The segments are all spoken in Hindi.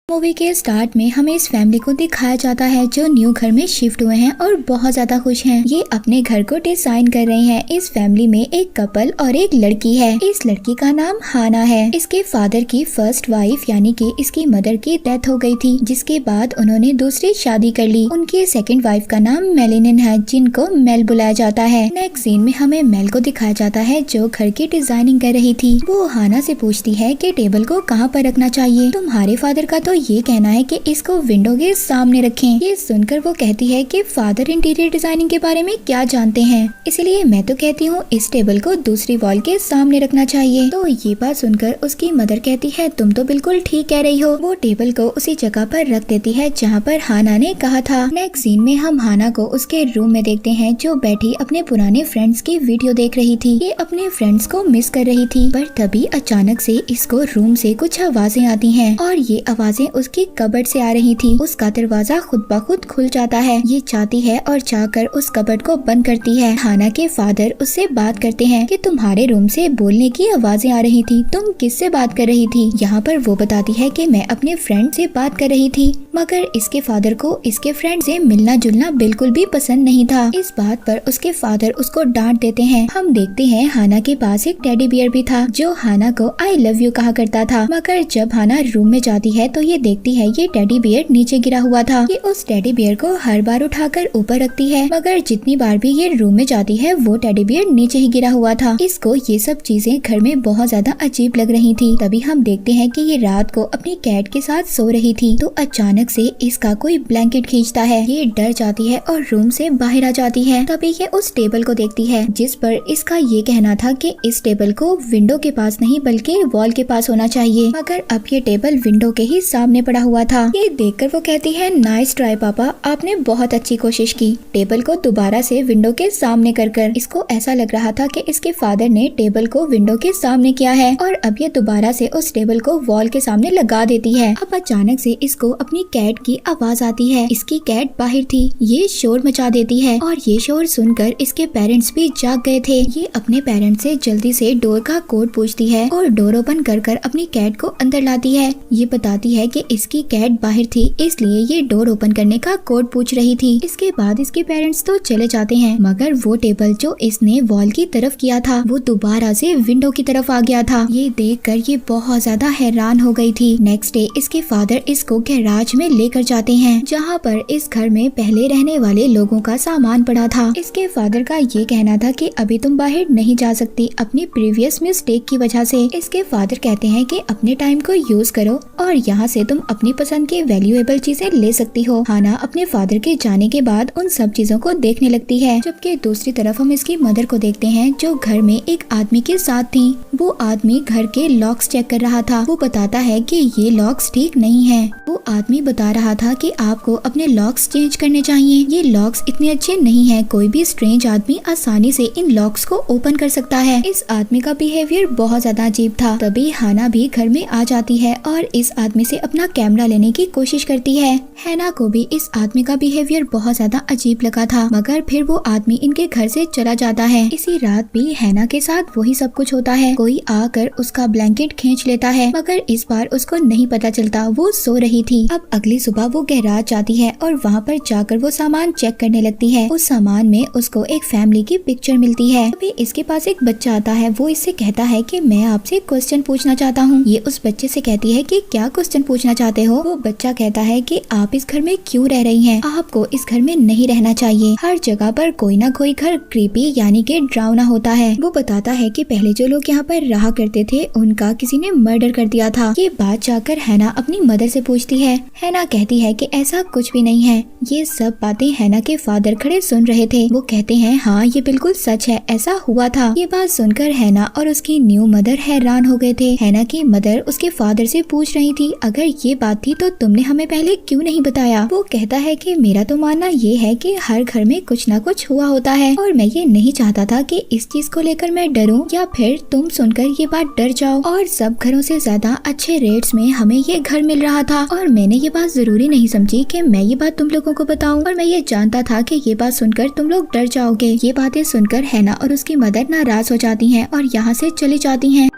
मूवी के स्टार्ट में हमें इस फैमिली को दिखाया जाता है जो न्यू घर में शिफ्ट हुए हैं और बहुत ज्यादा खुश हैं। ये अपने घर को डिजाइन कर रहे हैं। इस फैमिली में एक कपल और एक लड़की है। इस लड़की का नाम हाना है। इसके फादर की फर्स्ट वाइफ यानी कि इसकी मदर की डेथ हो गई थी, जिसके बाद उन्होंने दूसरी शादी कर ली। उनकी सेकंड वाइफ का नाम मेलिनिन है, जिनको मेल बुलाया जाता है। नेक्स्ट सीन में हमें मेल को दिखाया जाता है जो घर की डिजाइनिंग कर रही थी। वो हाना से पूछती है कि टेबल को कहाँ पर रखना चाहिए। तुम्हारे फादर का तो ये कहना है कि इसको विंडो के सामने रखें। ये सुनकर वो कहती है कि फादर इंटीरियर डिजाइनिंग के बारे में क्या जानते हैं, इसलिए मैं तो कहती हूँ इस टेबल को दूसरी वॉल के सामने रखना चाहिए। तो ये बात सुनकर उसकी मदर कहती है तुम तो बिल्कुल ठीक कह रही हो। वो टेबल को उसी जगह पर रख देती है जहाँ पर हाना ने कहा था। नेक्स्ट सीन में हम हाना को उसके रूम में देखते हैं जो बैठी अपने पुराने फ्रेंड्स की वीडियो देख रही थी। ये अपने फ्रेंड्स को मिस कर रही थी, पर तभी अचानक से इसको रूम से कुछ आवाजें आती हैं और ये आवाजें उसकी कबर्ड से आ रही थी। उसका दरवाजा खुद ब खुद खुल जाता है। ये चाहती है और चाहकर उस कबर्ड को बंद करती है। हाना के फादर उससे बात करते हैं कि तुम्हारे रूम से बोलने की आवाजें आ रही थी, तुम किससे बात कर रही थी। यहाँ पर वो बताती है कि मैं अपने फ्रेंड से बात कर रही थी, मगर इसके फादर को इसके फ्रेंड से मिलना जुलना बिल्कुल भी पसंद नहीं था। इस बात पर उसके फादर उसको डांट देते हैं। हम देखते हैं हाना के पास एक टेडी बियर भी था जो हाना को आई लव यू कहा करता था, मगर जब हाना रूम में जाती है तो ये देखती है ये टेडी बियर नीचे गिरा हुआ था। ये उस टेडी बियर को हर बार उठाकर ऊपर रखती है, मगर जितनी बार भी ये रूम में जाती है वो टेडी बियर नीचे ही गिरा हुआ था। इसको ये सब चीजें घर में बहुत ज्यादा अजीब लग रही थी। तभी हम देखते हैं कि ये रात को अपनी कैट के साथ सो रही थी, तो अचानक से इसका कोई ब्लैंकेट खींचता है। ये डर जाती है और रूम से बाहर आ जाती है। तभी ये उस टेबल को देखती है जिस पर इसका ये कहना था कि इस टेबल को विंडो के पास नहीं बल्कि वॉल के पास होना चाहिए, मगर अब ये टेबल विंडो के ही सामने पड़ा हुआ था। ये देखकर वो कहती है नाइस ट्राई पापा, आपने बहुत अच्छी कोशिश की टेबल को दोबारा से विंडो के सामने कर। इसको ऐसा लग रहा था कि इसके फादर ने टेबल को विंडो के सामने किया है और अब ये दोबारा से उस टेबल को वॉल के सामने लगा देती है। अब अचानक से इसको अपनी कैट की आवाज आती है। इसकी कैट बाहर थी। ये शोर मचा देती है और ये शोर सुनकर इसके पेरेंट्स भी जाग गए थे। ये अपने पेरेंट्स से जल्दी से डोर का कोड पूछती है और डोर ओपन कर अपनी कैट को अंदर लाती है। ये बताती है कि इसकी कैट बाहर थी, इसलिए ये डोर ओपन करने का कोड पूछ रही थी। इसके बाद इसके पेरेंट्स तो चले जाते हैं, मगर वो टेबल जो इसने वॉल की तरफ किया था वो दोबारा से विंडो की तरफ आ गया था। ये देखकर ये बहुत ज्यादा हैरान हो गई थी। नेक्स्ट डे इसके फादर इसको गैराज में लेकर जाते हैं, जहाँ पर इस घर में पहले रहने वाले लोगों का सामान पड़ा था। इसके फादर का ये कहना था कि अभी तुम बाहर नहीं जा सकती अपनी प्रीवियस मिस्टेक की वजह से। इसके फादर कहते हैं कि अपने टाइम को यूज करो और यहाँ से तुम अपनी पसंद की वैल्यूएबल चीजें ले सकती हो। हाना अपने फादर के जाने के बाद उन सब चीजों को देखने लगती है, जबकि दूसरी तरफ हम इसकी मदर को देखते हैं जो घर में एक आदमी के साथ थी। वो आदमी घर के लॉक्स चेक कर रहा था। वो बताता है कि ये लॉक्स ठीक नहीं है। वो आदमी बता रहा था कि आपको अपने लॉक्स चेंज करने चाहिए। ये लॉक्स इतने अच्छे नहीं है, कोई भी स्ट्रेंज आदमी आसानी से इन लॉक्स को ओपन कर सकता है। इस आदमी का बिहेवियर बहुत ज्यादा अजीब था। तभी हाना भी घर में आ जाती है और इस आदमी से अपना कैमरा लेने की कोशिश करती है। हैना को भी इस आदमी का बिहेवियर बहुत ज्यादा अजीब लगा था, मगर फिर वो आदमी इनके घर से चला जाता है। इसी रात भी हैना के साथ वही सब कुछ होता है। कोई आकर उसका ब्लैंकेट खींच लेता है, मगर इस बार उसको नहीं पता चलता, वो सो रही थी। अब अगली सुबह वो गैराज जाती है और वहाँ पर जाकर वो सामान चेक करने लगती है। उस सामान में उसको एक फैमिली की पिक्चर मिलती है। अभी इसके पास एक बच्चा आता है। वो इससे कहता है कि मैं आपसे क्वेश्चन पूछना चाहता हूँ। ये उस बच्चे से कहती है कि क्या क्वेश्चन पूछना चाहते हो। वो बच्चा कहता है कि आप इस घर में क्यों रह रही हैं? आपको इस घर में नहीं रहना चाहिए। हर जगह पर कोई ना कोई घर क्रीपी यानी कि डरावना होता है। वो बताता है कि पहले जो लोग यहाँ पर रहा करते थे उनका किसी ने मर्डर कर दिया था। ये बात जाकर हैना अपनी मदर से पूछती है। हैना कहती है कि ऐसा कुछ भी नहीं है। ये सब बातें हैना के फादर खड़े सुन रहे थे। वो कहते हैं हाँ ये बिल्कुल सच है, ऐसा हुआ था। ये बात सुनकर हैना और उसकी न्यू मदर हैरान हो गए थे। हैना की मदर उसके फादर से पूछ रही थी अगर ये बात थी तो तुमने हमें पहले क्यों नहीं बताया। वो कहता है कि मेरा तो मानना ये है कि हर घर में कुछ ना कुछ हुआ होता है और मैं ये नहीं चाहता था कि इस चीज को लेकर मैं डरूं या फिर तुम सुनकर ये बात डर जाओ। और सब घरों से ज्यादा अच्छे रेट्स में हमें ये घर मिल रहा था और मैंने ये बात जरूरी नहीं समझी कि मैं ये बात तुम लोगों को बताऊं, और मैं ये जानता था कि ये बात सुनकर तुम लोग डर जाओगे। ये बातें सुनकर हैना और उसकी मदर नाराज हो जाती हैं और यहाँ से चली जाती हैं।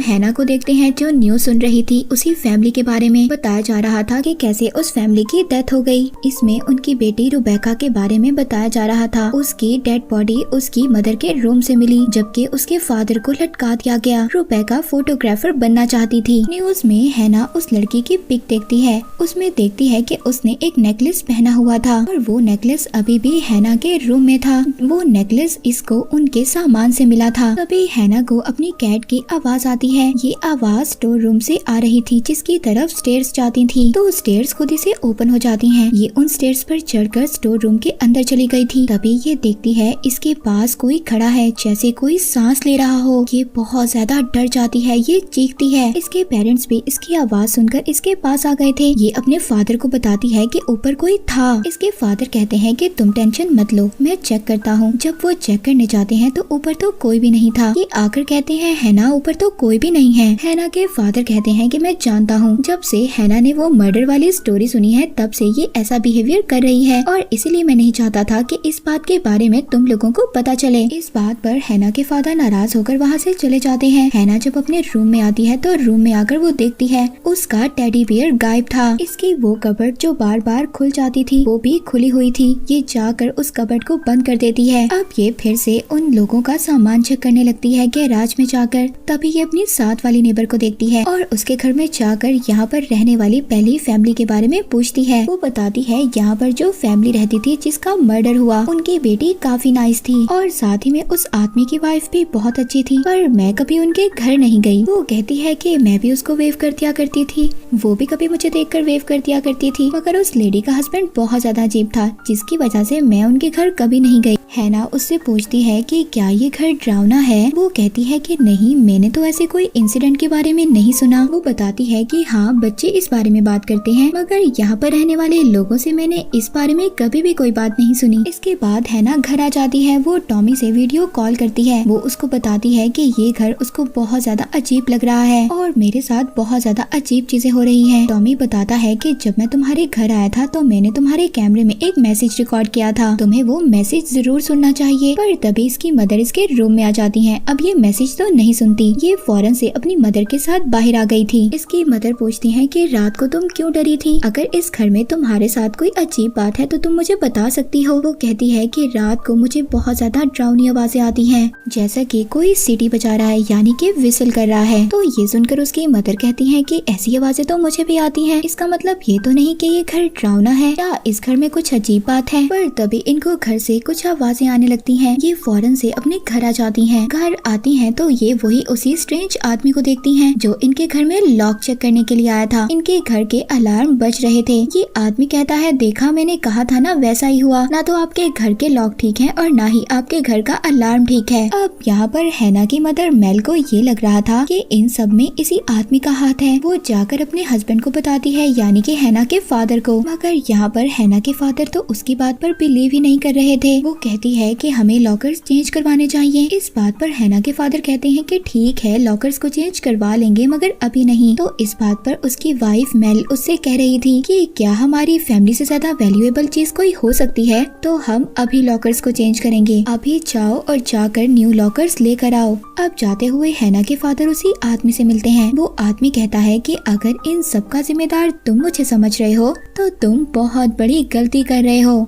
हैना को देखते हैं जो न्यूज सुन रही थी। उसी फैमिली के बारे में बताया जा रहा था कि कैसे उस फैमिली की डेथ हो गई। इसमें उनकी बेटी रुबेका के बारे में बताया जा रहा था। उसकी डेड बॉडी उसकी मदर के रूम से मिली, जबकि उसके फादर को लटका दिया गया। रुबेका फोटोग्राफर बनना चाहती थी। न्यूज में हैना उस लड़की की पिक देखती है। उसमें देखती है कि उसने एक नेकलेस पहना हुआ था और वो नेकलेस अभी भी हैना के रूम में था। वो नेकलेस इसको उनके सामान से मिला था। तभी हैना को अपनी कैट की आवाज आती है। ये आवाज स्टोर रूम से आ रही थी, जिसकी तरफ स्टेयर्स जाती थी। तो स्टेयर्स खुद से ओपन हो जाती हैं। ये उन स्टेयर्स पर चढ़कर स्टोर रूम के अंदर चली गई थी। तभी ये देखती है इसके पास कोई खड़ा है, जैसे कोई सांस ले रहा हो। ये बहुत ज्यादा डर जाती है। ये चीखती है। इसके पेरेंट्स भी इसकी आवाज सुनकर इसके पास आ गए थे। ये अपने फादर को बताती है कि ऊपर कोई था। इसके फादर कहते हैं कि तुम टेंशन मत लो, मैं चेक करता हूँ। जब वो चेक करने जाते हैं तो ऊपर तो कोई भी नहीं था। ये आकर कहते हैं हैना ऊपर तो कोई भी नहीं है। हैना के फादर कहते हैं कि मैं जानता हूँ, जब से हैना ने वो मर्डर वाली स्टोरी सुनी है तब से ये ऐसा बिहेवियर कर रही है और इसीलिए मैं नहीं चाहता था कि इस बात के बारे में तुम लोगों को पता चले। इस बात पर हैना के फादर नाराज होकर वहाँ से चले जाते हैं। हैना जब अपने रूम में आती है तो रूम में आकर वो देखती है उसका टेडी बियर गायब था। इसकी वो कबर्ड जो बार बार खुल जाती थी वो भी खुली हुई थी। ये जाकर उस कबर्ड को बंद कर देती है। अब ये फिर से उन लोगों का सामान चेक करने लगती है गैराज में जाकर। तभी ये अपनी साथ वाली नेबर को देखती है और उसके घर में जाकर यहाँ पर रहने वाली पहली फैमिली के बारे में पूछती है। वो बताती है यहाँ पर जो फैमिली रहती थी जिसका मर्डर हुआ, उनकी बेटी काफी नाइस थी और साथ ही में उस आदमी की वाइफ भी बहुत अच्छी थी, पर मैं कभी उनके घर नहीं गई। वो कहती है कि मैं भी उसको वेव कर दिया करती थी, वो भी कभी मुझे देखकर वेव कर दिया करती थी, मगर उस लेडी का हस्बैंड बहुत ज्यादा अजीब था, जिसकी वजह से मैं उनके घर कभी नहीं गई। हैना उससे पूछती है कि क्या ये घर डरावना है। वो कहती है कि नहीं, मैंने तो ऐसे कोई इंसिडेंट के बारे में नहीं सुना। वो बताती है कि हाँ, बच्चे इस बारे में बात करते हैं, मगर यहाँ पर रहने वाले लोगों से मैंने इस बारे में कभी भी कोई बात नहीं सुनी। इसके बाद हैना घर आ जाती है। वो टॉमी से वीडियो कॉल करती है। वो उसको बताती है कि ये घर उसको बहुत ज्यादा अजीब लग रहा है और मेरे साथ बहुत ज्यादा अजीब चीजें हो रही हैं। टॉमी बताता है कि जब मैं तुम्हारे घर आया था तो मैंने तुम्हारे कैमरे में एक मैसेज रिकॉर्ड किया था, तुम्हें वो मैसेज जरूर सुनना चाहिए। पर तभी इसकी मदर इसके रूम में आ जाती हैं। अब ये मैसेज तो नहीं सुनती। ये फौरन से अपनी मदर के साथ बाहर आ गई थी। इसकी मदर पूछती हैं कि रात को तुम क्यों डरी थी? अगर इस घर में तुम्हारे साथ कोई अजीब बात है तो तुम मुझे बता सकती हो। वो कहती है कि रात को मुझे बहुत ज्यादा डरावनी आवाजें आती हैं, जैसा कि कोई सीटी बजा रहा है, यानी कि विसल कर रहा है। तो ये सुनकर उसकी मदर कहती है कि ऐसी आवाजें तो मुझे भी आती हैं, इसका मतलब ये तो नहीं कि ये घर डरावना है या इस घर में कुछ अजीब बात है। पर तभी इनको घर से कुछ आवाजें आने लगती हैं। ये फौरन से अपने घर आ जाती हैं। घर आती हैं तो ये वही उसी स्ट्रेंज आदमी को देखती हैं जो इनके घर में लॉक चेक करने के लिए आया था। इनके घर के अलार्म बज रहे थे। ये आदमी कहता है, देखा मैंने कहा था ना, वैसा ही हुआ। ना तो आपके घर के लॉक ठीक है और ना ही आपके घर का अलार्म ठीक है। अब यहाँ पर हैना की मदर मेल को ये लग रहा था कि इन सब में इसी आदमी का हाथ है। वो जाकर अपने हस्बैंड को बताती है, यानी कि हैना के फादर को। मगर यहाँ पर हैना के फादर तो उसकी बात पर बिलीव ही नहीं कर रहे थे। वो कहती है कि हमें लॉकर्स चेंज करवाने चाहिए। इस बात पर हैना के फादर कहते हैं कि ठीक है, लॉकर्स को चेंज करवा लेंगे, मगर अभी नहीं। तो इस बात पर उसकी वाइफ मेल उससे कह रही थी कि क्या हमारी फैमिली से ज्यादा वैल्यूएबल चीज कोई हो सकती है, तो हम अभी लॉकर्स को चेंज करेंगे। अभी जाओ और जाकर न्यू लॉकर्स लेकर आओ। अब जाते हुए हैना के फादर उसी आदमी से मिलते हैं। वो आदमी कहता है कि अगर इन सब का जिम्मेदार तुम मुझे समझ रहे हो तो तुम बहुत बड़ी गलती कर रहे हो।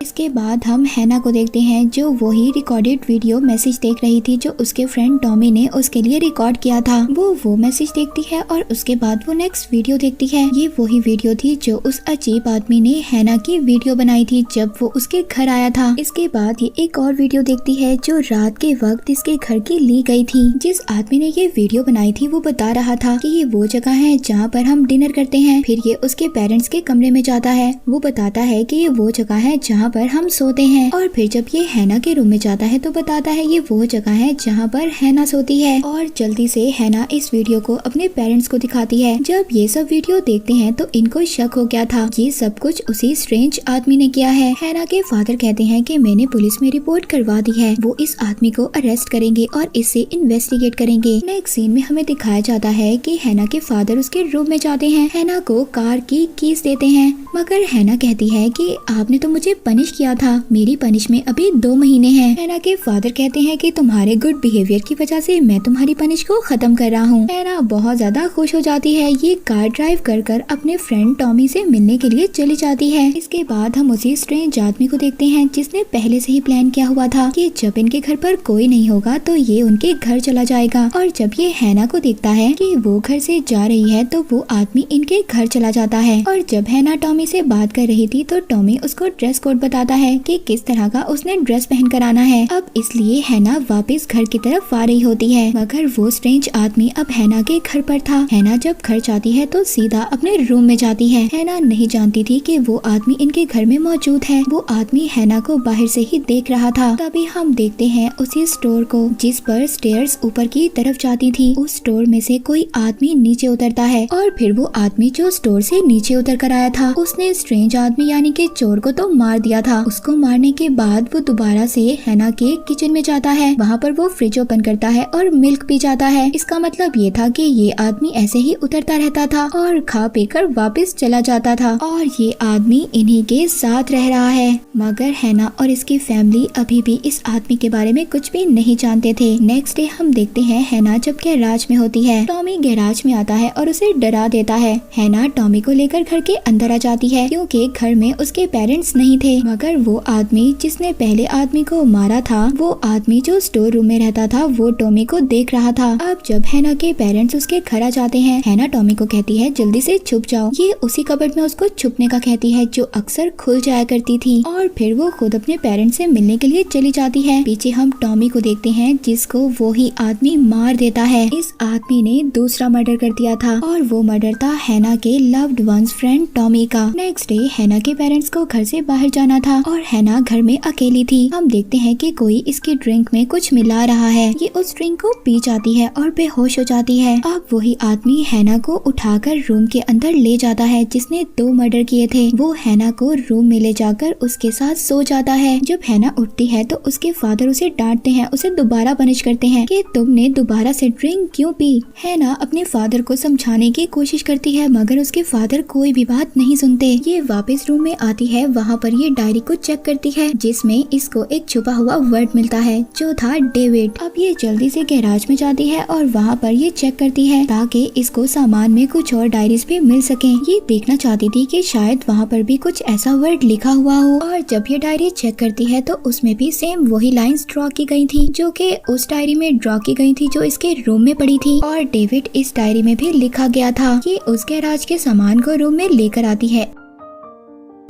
इसके बाद हम हैना को देखते हैं जो वही रिकॉर्डेड वीडियो मैसेज देख रही थी जो उसके फ्रेंड टॉमी ने उसके लिए रिकॉर्ड किया था। वो मैसेज देखती है और उसके बाद वो नेक्स्ट वीडियो देखती है। ये वही वीडियो थी जो उस अजीब आदमी ने हैना की वीडियो बनाई थी जब वो उसके घर आया था। इसके बाद ये एक और वीडियो देखती है जो रात के वक्त इसके घर की ली गई थी। जिस आदमी ने ये वीडियो बनाई थी वो बता रहा था कि ये वो जगह है जहाँ पर हम डिनर करते हैं। फिर ये उसके पेरेंट्स के कमरे में जाता है। वो बताता है कि ये वो जगह है जहाँ पर हम सोते हैं। और फिर जब ये हैना के रूम में जाता है तो बताता है ये वो जगह है जहाँ पर हैना सोती है। और जल्दी से हैना इस वीडियो को अपने पेरेंट्स को दिखाती है। जब ये सब वीडियो देखते हैं तो इनको शक हो गया था, ये सब कुछ उसी स्ट्रेंज आदमी ने किया है। हैना के फादर कहते हैं कि मैंने पुलिस में रिपोर्ट करवा दी है, वो इस आदमी को अरेस्ट करेंगे और इससे इन्वेस्टिगेट करेंगे। नेक्स्ट सीन में हमें दिखाया जाता है कि हैना के फादर उसके रूम में जाते हैं, हैना को कार की कीज देते हैं, मगर हैना कहती है कि आपने तो मुझे पनिश पनिश किया था। मेरी पनिश में अभी 2 महीने हैं। हैना के फादर कहते हैं कि तुम्हारे गुड बिहेवियर की वजह से मैं तुम्हारी पनिश को खत्म कर रहा हूँ। हैना बहुत ज्यादा खुश हो जाती है। ये कार ड्राइव कर अपने फ्रेंड टॉमी से मिलने के लिए चली जाती है। इसके बाद हम उसी स्ट्रेंज आदमी को देखते हैं जिसने पहले से ही प्लान किया हुआ था कि जब इनके घर पर कोई नहीं होगा तो ये उनके घर चला जाएगा। और जब ये हैना को देखता है कि वो घर से जा रही है तो वो आदमी इनके घर चला जाता है। और जब हैना टॉमी से बात कर रही थी तो टॉमी उसको ड्रेस कोड बताता है कि किस तरह का उसने ड्रेस पहन कर आना है। अब इसलिए हैना वापस घर की तरफ आ रही होती है, मगर वो स्ट्रेंज आदमी अब हैना के घर पर था। हैना जब घर जाती है तो सीधा अपने रूम में जाती है। हैना नहीं जानती थी कि वो आदमी इनके घर में मौजूद है। वो आदमी हैना को बाहर से ही देख रहा था। तभी हम देखते हैं उसी स्टोर को जिस पर स्टेयर्स ऊपर की तरफ जाती थी। उस स्टोर में से कोई आदमी नीचे उतरता है और फिर वो आदमी जो स्टोर से नीचे उतर कर आया था उसने स्ट्रेंज आदमी यानी कि चोर को तो मार दिया था। उसको मारने के बाद वो दोबारा से हैना के किचन में जाता है। वहाँ पर वो फ्रिज ओपन करता है और मिल्क पी जाता है। इसका मतलब ये था कि ये आदमी ऐसे ही उतरता रहता था और खा पी कर वापस चला जाता था और ये आदमी इन्हीं के साथ रह रहा है। मगर हैना और इसकी फैमिली अभी भी इस आदमी के बारे में कुछ भी नहीं जानते थे। नेक्स्ट डे हम देखते हैं हैना जब गैराज में होती है। टॉमी गैराज में आता है और उसे डरा देता है। हैना टॉमी को लेकर घर के अंदर आ जाती है क्योंकि घर में उसके पेरेंट्स नहीं थे। मगर वो आदमी जिसने पहले आदमी को मारा था, वो आदमी जो स्टोर रूम में रहता था, वो टॉमी को देख रहा था। अब जब हैना के पेरेंट्स उसके घर आ जाते हैं, हैना टॉमी को कहती है जल्दी से छुप जाओ। ये उसी कबर्ड में उसको छुपने का कहती है जो अक्सर खुल जाया करती थी और फिर वो खुद अपने पेरेंट्स से मिलने के लिए चली जाती है। पीछे हम टॉमी को देखते हैं जिसको वो ही आदमी मार देता है। इस आदमी ने दूसरा मर्डर कर दिया था और वो मर्डर था हैना के लव्ड वंस फ्रेंड टॉमी का। नेक्स्ट डे हैना के पेरेंट्स को घर से बाहर जाना था और हैना घर में अकेली थी। हम देखते हैं कि कोई इसकी ड्रिंक में कुछ मिला रहा है। ये उस ड्रिंक को पी जाती है और बेहोश हो जाती है। अब वही आदमी हैना को उठाकर रूम के अंदर ले जाता है जिसने 2 मर्डर किए थे। वो हैना को रूम में ले जाकर उसके साथ सो जाता है। जब हैना उठती है तो उसके फादर उसे डांटते हैं, उसे दोबारा पनिश करते हैं कि तुमने दोबारा से ड्रिंक क्यों पी। हैना अपने फादर को समझाने की कोशिश करती है मगर उसके फादर कोई भी बात नहीं सुनते। ये वापस रूम में आती है। वहाँ पर ये डायरी को चेक करती है जिसमें इसको एक छुपा हुआ वर्ड मिलता है जो था डेविड। अब ये जल्दी से गैराज में जाती है और वहाँ पर ये चेक करती है ताकि इसको सामान में कुछ और डायरीज भी मिल सके। ये देखना चाहती थी कि शायद वहाँ पर भी कुछ ऐसा वर्ड लिखा हुआ हो। और जब ये डायरी चेक करती है तो उसमें भी सेम वही लाइंस ड्रॉ की गई थी जो कि उस डायरी में ड्रॉ की गई थी जो इसके रूम में पड़ी थी। और डेविड इस डायरी में भी लिखा गया था कि उस गैराज के सामान को रूम में लेकर आती है।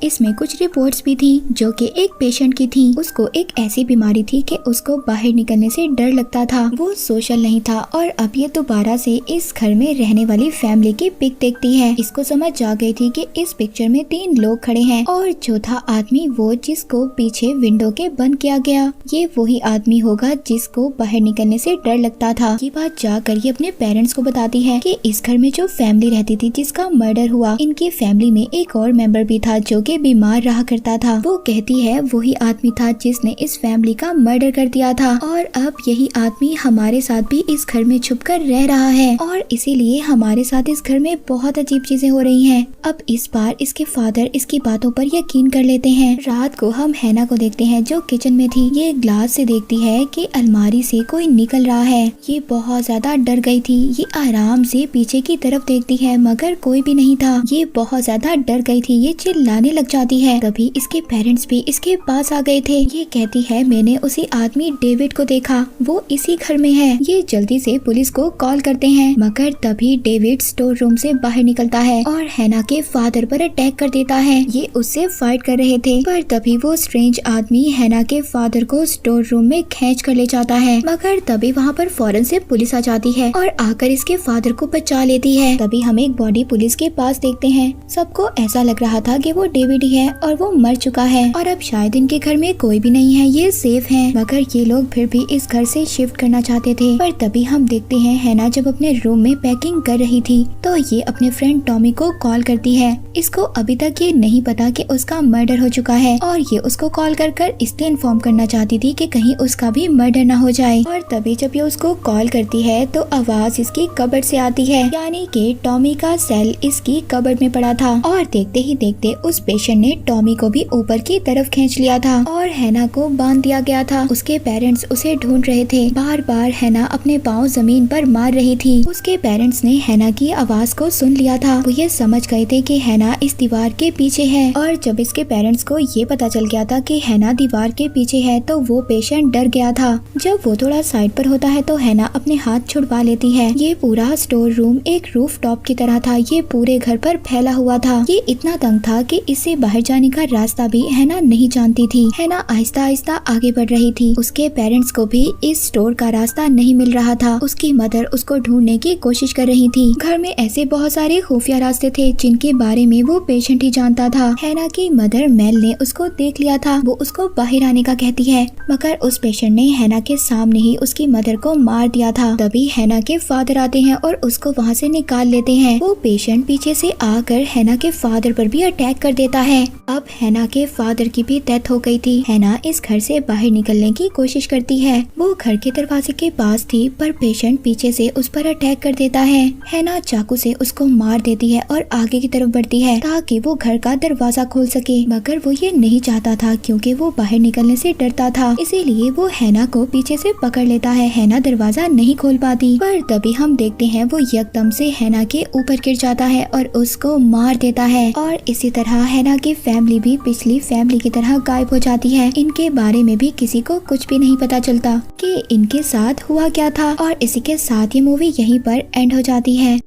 इसमें कुछ रिपोर्ट्स भी थी जो कि एक पेशेंट की थी। उसको एक ऐसी बीमारी थी कि उसको बाहर निकलने से डर लगता था। वो सोशल नहीं था और अब ये दोबारा से इस घर में रहने वाली फैमिली की पिक देखती है। इसको समझ आ गई थी कि इस पिक्चर में 3 लोग खड़े हैं और चौथा आदमी वो जिसको पीछे विंडो के बंद किया गया, ये वही आदमी होगा जिसको बाहर निकलने से डर लगता था। ये बात जाकर ये अपने पेरेंट्स को बताती है कि इस घर में जो फैमिली रहती थी जिसका मर्डर हुआ, इनकी फैमिली में एक और मेंबर भी था जो कि बीमार रहा करता था। वो कहती है वही आदमी था जिसने इस फैमिली का मर्डर कर दिया था और अब यही आदमी हमारे साथ भी इस घर में छुपकर रह रहा है और इसीलिए हमारे साथ इस घर में बहुत अजीब चीजें हो रही हैं। अब इस बार इसके फादर इसकी बातों पर यकीन कर लेते हैं। रात को हम हैना को देखते हैं जो किचन में थी। ये ग्लास से देखती है कि अलमारी से कोई निकल रहा है। ये बहुत ज्यादा डर गई थी। ये आराम से पीछे की तरफ देखती है मगर कोई भी नहीं था। ये बहुत ज्यादा डर गई थी। ये चिल्लाने लग जाती है। तभी इसके पेरेंट्स भी इसके पास आ गए थे। ये कहती है मैंने उसी आदमी डेविड को देखा, वो इसी घर में है। ये जल्दी से पुलिस को कॉल करते हैं मगर तभी डेविड स्टोर रूम से बाहर निकलता है और हैना के फादर पर अटैक कर देता है। ये उससे फाइट कर रहे थे पर तभी वो स्ट्रेंज आदमी हैना के फादर को स्टोर रूम में खींच कर ले जाता है मगर तभी वहाँ पर फौरन से पुलिस आ जाती है और आकर इसके फादर को बचा लेती है। तभी हम एक बॉडी पुलिस के पास देखते हैं। सबको ऐसा लग रहा था कि वो डेविड ही है और वो मर चुका है और अब शायद इनके घर में कोई भी नहीं है, ये सेफ हैं। मगर ये लोग फिर भी इस घर से शिफ्ट करना चाहते थे। पर तभी हम देखते हैं हैना जब अपने रूम में पैकिंग कर रही थी तो ये अपने फ्रेंड टॉमी को कॉल करती है। इसको अभी तक ये नहीं पता कि उसका मर्डर हो चुका है और ये उसको कॉल कर इसलिए इन्फॉर्म करना चाहती थी कि कहीं उसका भी मर्डर ना हो जाए। और तभी जब ये उसको कॉल करती है तो आवाज इसकी कबर्ड से आती है, यानी कि टॉमी का सेल इसकी कबर्ड में पड़ा था और देखते ही देखते उस पे पेशेंट ने टॉमी को भी ऊपर की तरफ खींच लिया था और हैना को बांध दिया गया था। उसके पेरेंट्स उसे ढूंढ रहे थे। बार बार हैना अपने पाँव जमीन पर मार रही थी। उसके पेरेंट्स ने हैना की आवाज को सुन लिया था। वो ये समझ गए थे कि हैना इस दीवार के पीछे है और जब इसके पेरेंट्स को ये पता चल गया था कि हैना दीवार के पीछे है तो वो पेशेंट डर गया था। जब वो थोड़ा साइड पर होता है तो हैना अपने हाथ छुड़वा लेती है। ये पूरा स्टोर रूम एक रूफ टॉप की तरह था। ये पूरे घर पर फैला हुआ था। ये इतना तंग था कि इससे बाहर जाने का रास्ता भी हैना नहीं जानती थी। हैना आहिस्ता आहिस्ता आगे बढ़ रही थी। उसके पेरेंट्स को भी इस स्टोर का रास्ता नहीं मिल रहा था। उसकी मदर उसको ढूंढने की कोशिश कर रही थी। घर में ऐसे बहुत सारे खुफिया रास्ते थे जिनके बारे में वो पेशेंट ही जानता था। हैना की मदर मेल ने उसको देख लिया था। वो उसको बाहर आने का कहती है मगर उस पेशेंट ने हैना के सामने ही उसकी मदर को मार दिया था। तभी हैना के फादर आते हैं और उसको वहाँ से निकाल लेते हैं। वो पेशेंट पीछे से आकर हैना के फादर पर भी अटैक कर देता है। अब हैना के फादर की भी डेथ हो गई थी। हैना इस घर से बाहर निकलने की कोशिश करती है। वो घर के दरवाजे के पास थी पर पेशेंट पीछे से उस पर अटैक कर देता है। हैना चाकू से उसको मार देती है और आगे की तरफ बढ़ती है ताकि वो घर का दरवाजा खोल सके मगर वो ये नहीं चाहता था क्योंकि वो बाहर निकलने से डरता था। इसीलिए वो हैना को पीछे से पकड़ लेता है। हैना दरवाजा नहीं खोल पाती पर तभी हम देखते हैं वो एकदम से हैना के ऊपर गिर जाता है और उसको मार देता है। और इसी तरह हैना की फैमिली भी पिछली फैमिली की तरह गायब हो जाती है। इनके बारे में भी किसी को कुछ भी नहीं पता चलता कि इनके साथ हुआ क्या था। और इसी के साथ ये मूवी यहीं पर एंड हो जाती है।